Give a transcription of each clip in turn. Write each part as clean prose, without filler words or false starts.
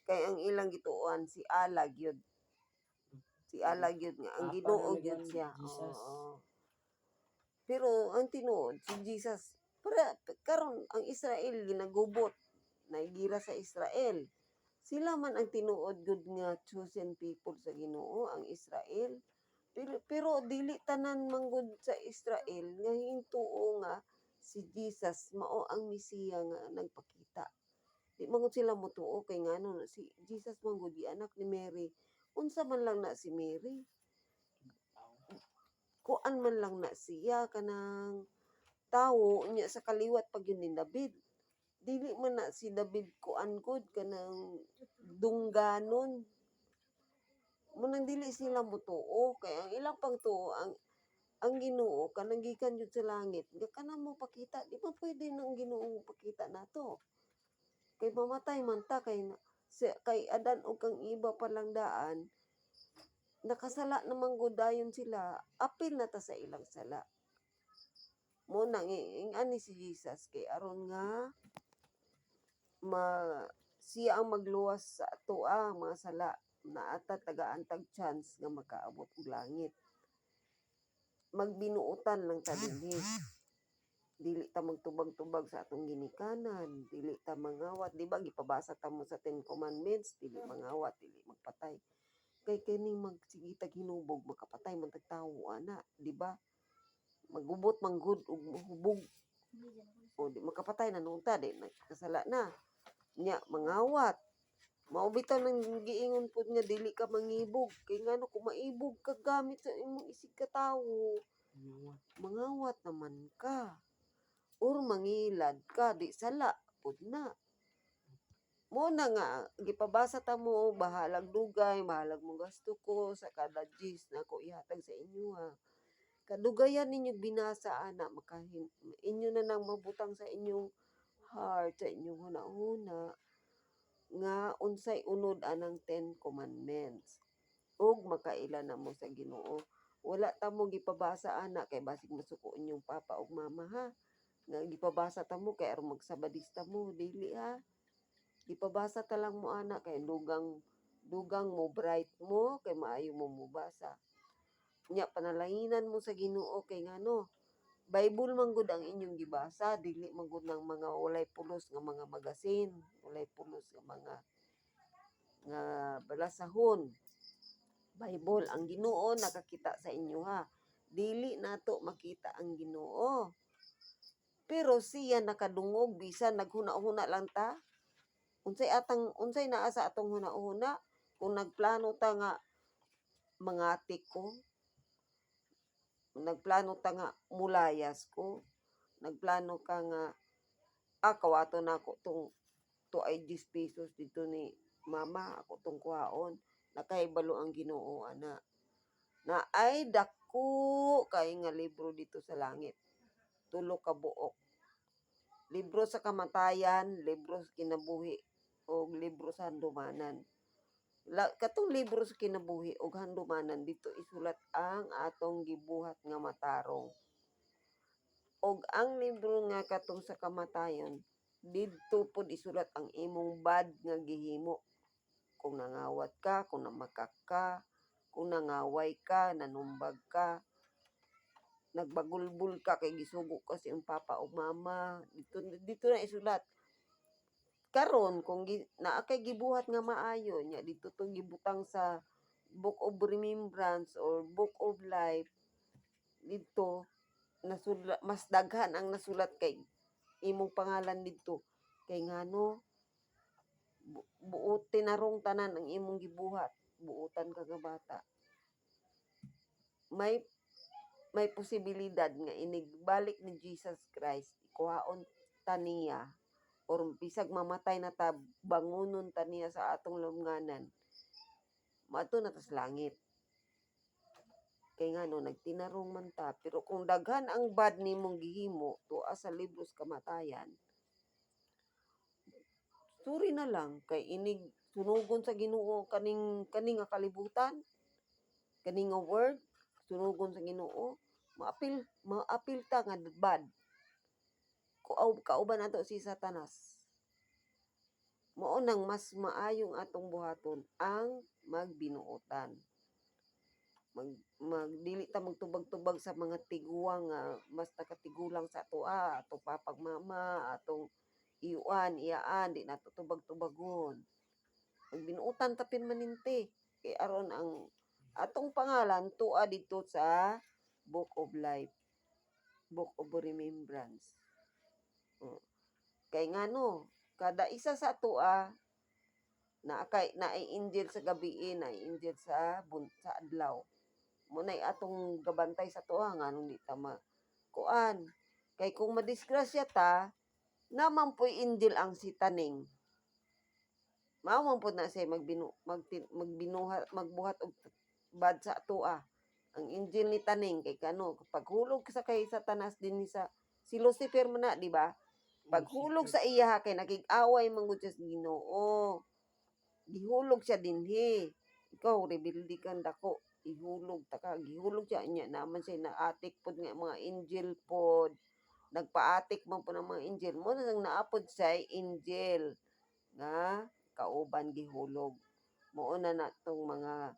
Kay ang ilang gituon si Allah gyud. Si Allah gyud nga ang Papa Ginoo na gyud gan siya. Jesus. Oo. Pero ang tinuod si Jesus para karon ang Israel ginagubot nagira sa Israel. Sila man ang tinuod gud nga chosen people sa Ginoo ang Israel. Pero dili tanan manggod sa Israel nga hintuo nga si Jesus mao ang Mesiya nga nagpakita. Di man gud sila motuo kay ngano si Jesus man gud anak ni Mary. Unsa man lang na si Mary? Kuan man lang na siya kanang tawo nya sa kaliwat pag yun ni David. Dili man na si David kuan gud kanang dungganon. Munang dili sila motuo kay ang ilang pagtuo ang Ginoo kanang gikan jud sa langit nga kana mo pakita di ba pwede nang Ginoo pakita nato kay mamatay man ta kay Adan o kang iba palang daan nakasala naman gud dayon sila apil na ta sa ilang sala mo nang ani si Jesus kay aron nga ma siya ang magluwas sa ato mga sala na ata tagaantag chance nga makaabot og langit magbinuotan lang ta dinhi. Dili ta magtubag-tubag sa atong ginikanan, dili ta mangawat, di ba gipabasa ta mo sa 10 commandments, dili mangawat, dili magpatay. Kay kining magsigitag hinubog makapatay man tag tawo ana, di ba? Magubot man gud og hubog. O di makapatay na nunta di nakasala na. Nya mangawat. Mao bitaw nang giingon pud nga dili ka mangibog kay ngano kung maibog ka gamit sa imong isig ka tawo mangawat naman ka or mangilad ka di sala pud na mo na nga gipabasa ta mo bahalag dugay bahalag mo gasto ko sa kada gis na ako ihatag sa inyo kadugayan ninyo binasa ana makahin inyo na nang mabutang sa inyong heart sa inyong hunahuna nga unsay unod anang 10 commandments ug makaila na mo sa Ginoo wala ta mo gipabasa ana kay basig masuko inyong papa ug mama ha nga gipabasa ta mo kay aron magsabadista mo dili ha gipabasa ta lang mo ana kay dugang mo bright mo kay maayo mo mubasa nya panalangin mo sa Ginoo kay ngano Bible man gud ang inyong gibasa dili man gud ng mga walay pulos nga mga magasin walay pulos nga mga nga balasahon Bible ang Ginoo nakakita sa inyo ha dili nato makita ang Ginoo pero siya nakadungog bisan naghuna-huna lang ta unsay naa sa atong huna-huna kung nagplano ta nga mangatik ko nagplano ta nga mulayas ko nagplano ka nga kawato na ako tong tuay 10 pesos dito ni mama ako tong kuhaon nakahibalo ang Ginoo ana na ay dako kay nga libro dito sa langit tulo ka buok libro sa kamatayan libro sa kinabuhi o libro sa handumanan katong libro sa kinabuhi ug handumanan dito isulat ang atong gibuhat nga matarong og ang libro nga katong sa kamatayon didto pod isulat ang imong bad nga gihimo kung nangawat ka kung namakak ka kung nangaway ka nanumbag ka nagbagulbul ka kay gisugo ka sa iyong papa o mama dito na isulat karon kung naa kay gibuhat nga maayo nya dito to gibutang sa Book of Remembrance or Book of Life dito nasulat mas daghan ang nasulat kay imong pangalan dito kay ngano buot tinarong tanan ang imong gibuhat buotan ka nga bata may posibilidad nga inigbalik ni Jesus Christ ikuhaon ta niya or bisag mamatay na ta bangunon ta niya sa atong lubnganan maadto na ta sa langit kay ngano nagtinarong man ta pero kung daghan ang bad nimong gihimo tuwa sa libro sa kamatayan suri na lang kay inig sunugon sa Ginoo kaning nga kalibutan kaning nga word sunugon sa Ginoo maapil ta nga bad kauban nato si Satanas Mao nang mas maayong atong buhaton ang magbinuotan. Dili ta magtubag-tubag sa mga tiguang nga mas nakatigulang sa atoa, atong papag mama, atong iyuan, iyaan, di nato tubag-tubagon. Magbinuotan ta permanente. Kay aron ang atong pangalan tua dito sa Book of Life, Book of Remembrance. Oh. Kay ngano, kada isa sa atoa na angel sa gabi, na angel sa adlaw. Munay atong gabantay sa tuwa nganong di ta kuan. Kay kung madisgrasya ta, naman po'y angel ang si Taning. Mao man po na siya magbuhat og bad sa tuwa. Ang angel ni Taning kay kano paghulog sa kay Satanas din sa si Lucifer man na, di ba? Paghulog sa iya kay nakig-away man gud siya sa Ginoo. Gihulog siya dinhi. Ikaw rebelde kan dako. Ihulog ta ka, gihulog siya niya naman siya naatik pod nga mga angel pod. Nagpaatik man po ng mga angel. Mo nang naapod siya angel nga kauban gihulog. Mao na natong mga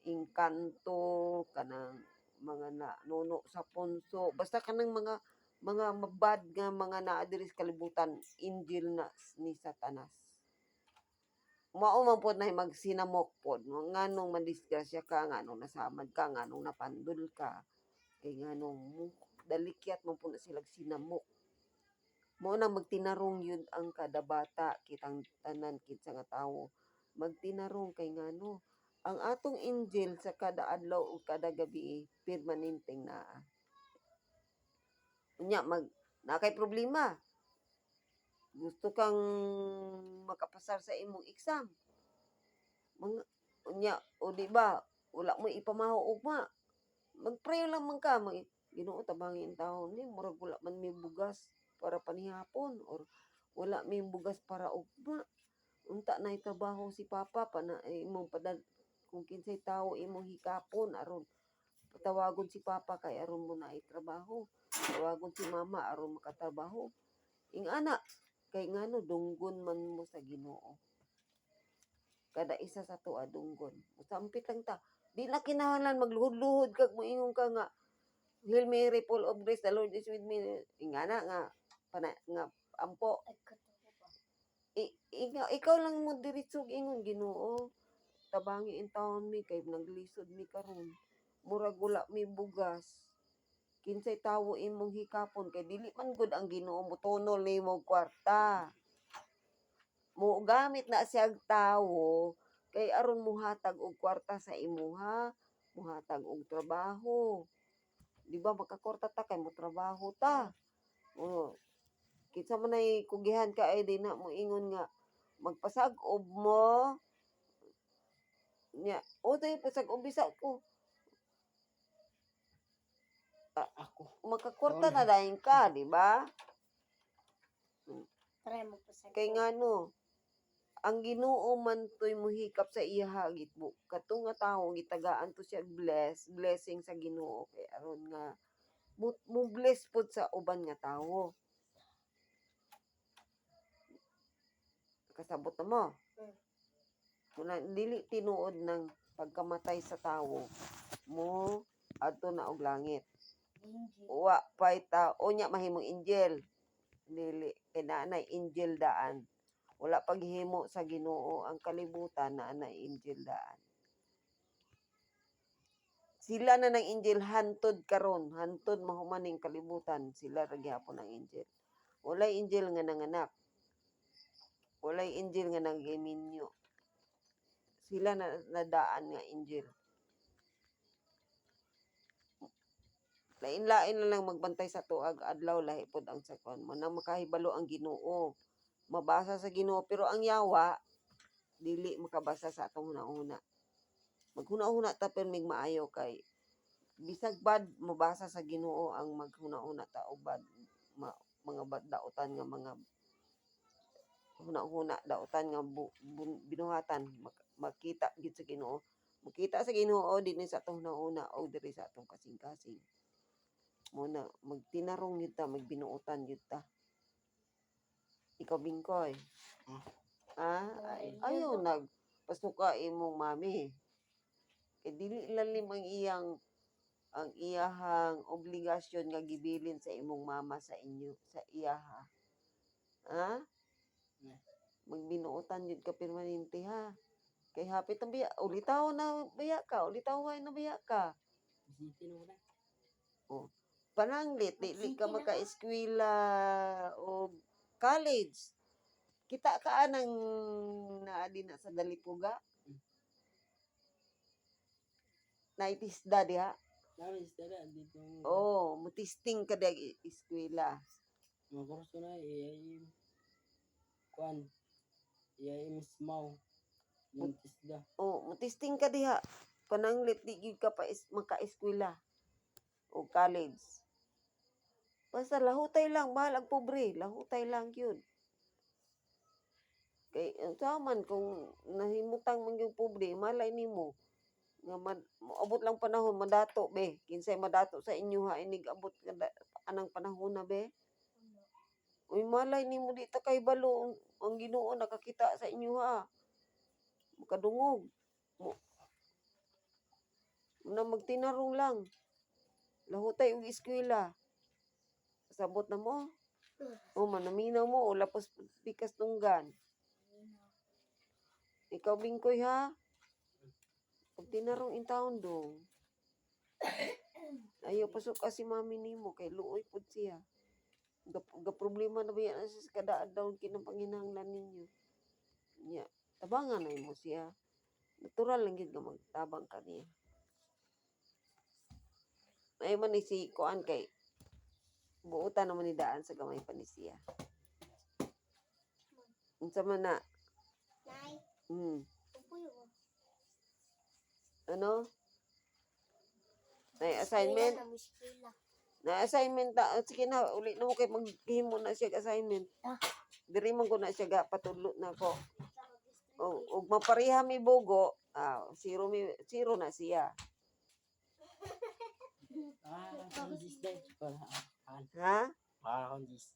engkanto kanang mga nuno sa punso. Basta kanang mga mabad nga mga naa diri sa kalibutan, angel na ni Satanas. Mao man pod na magsinamok pod nganong madisgrasya ka, nganong nasamad ka, nganong napandol ka, kay nganong dalikyat man po na sila sinamok. Mao na magtinarong yun ang kada bata, kitang tanan kinsa nga tawo. Magtinarong kay ngano ang atong angel sa kada adlaw o kada gabi permanenteng naa. Unya na kay problema. Gusto kang makapasar sa imong exam. Unya, o di ba, wala mo ipamaho ugma. Mag-pray lang man ka, Ginoo tabangin taon ni murag wala man may bugas para panihapon or wala may bugas para ugma. Unta na trabaho si Papa pa na imong padal kung kinsay tawo imong hikapon aron patawagon si Papa kay aron mo na trabaho. Tawagon si Mama aron makatrabaho. Ing ana kay ngano dunggon man mo sa Ginoo. Kada isa sa tuwa dunggon. Sampit lang ta. Di na kinahanglan magluhod-luhod kag moingon ka nga Hail Mary full of grace, the Lord is with me. Ingana nga nga ampo. Ikaw lang mo diritsog ingon Ginoo. Tabangi in taon mi kay naglisod mi karon. Murag wala mi bugas. Kinsay tawo imong hikapon kay dili man gud ang Ginoo mo tunol nimo kwarta. Mo gamit na siyang tawo kay aron muhatag og kwarta sa imuha, muhatag og trabaho. Di ba makakwarta ta kay mo trabaho ta. Kinsa man ay kugihan ka ay di na mo ingon nga magpasag-ob mo. Nya, tayo pasag-ob bisa ko. Ako. Makakwarta na dayon ka, di ba? Try mo pasag. Kay ngano, ang Ginoo man to'y muhikap sa iya gitbo. Katong nga tawo gitagaan to siya blessing sa Ginoo kay aron nga mo bless pud sa uban nga tawo. Kasabot na mo. Kung dili tinuod ng pagkamatay sa tawo mo adto na og langit. Wa pay ta unya mahimong angel. Dili kay naanay angel daan. Wala paghimo sa Ginoo ang kalibutan na anay angel daan. Sila na ng angel hantod karon, hantod mahumaning kalibutan, sila ra gyapon ang angel. Walay angel nga nanganak. Walay angel nga nag-iminyo. Sila na nadaan nga angel. Lain-lain na lang magbantay sa tuag adlaw lahi pod ang sakon mo nang makahibalo ang Ginoo. Mabasa sa Ginoo pero ang yawa dili makabasa sa atong hunahuna. Maghuna-huna ta pero mig maayo kay bisag bad mabasa sa Ginoo ang maghuna-huna ta og bad mga daotan nga mga huna-huna daotan nga binuhatan makita gid sa Ginoo. Makita sa Ginoo dinhi sa atong hunahuna o diri sa atong kasing-kasing. Muna magtinarong yun ta, magbinuotan yun ta. Ikaw bingkoy. Ayaw nagpasuka imong mami. Kay dili lalim ang iyahang obligasyon nga gibilin sa imong mama sa inyo sa iyaha. Ha? Magbinuotan jud ka permanente ha. Kay hapit ang biya, ulitaw na biya ka, ulitaw na biya ka. Oh. Pananglit, dili ka maka-eskwela o college. Kita ka anang naadi na sa Dalipuga? Naitisda diha? Oh, mutisting ka diha eskwela. Kurso na kuan. Mismaw. Yung tisda. Oh, mutisting ka diha. Pananglit di gyud ka pa maka-eskwela o college. Basta lahutay lang, bahalag pobre, lahutay lang yun. Kay man kung nahimutang man yung pobre, malay nimo nga abot lang panahon madato be. Kinsay madato sa inyo ha inig abot anang panahon na be. Uy malay nimo di ta kay balo ang Ginoo nakakita sa inyo ha. Makadungog. Na magtinarong lang. Lahutay og eskwela. Sabot na mo. O manaminaw mo o lapos pikas tunggan. Ikaw bingkoy ha. Pag tinarong in taon dong. Ayaw pasok ka si mami nimo kay luoy pud siya. Ga problema na ba yan sa kada adlaw kinang panginahanglan ninyo. Nya, tabangan na mo siya. Natural lang gid nga magtabang ka niya. Ay man ni si kuan kay buutan naman ni daan sa gamay pa ni siya. Unsa man na? Nay, upuyo. Ano? Nay assignment? Eskwela na mo, eskwela. Na assignment ta. Sige na, uli na mo kay maghimo na siya assignment. Diri man ko na siya ga patudlo na ko. O mapareha mi bugo, zero na siya. Kung jis day. Ha? Kung jis.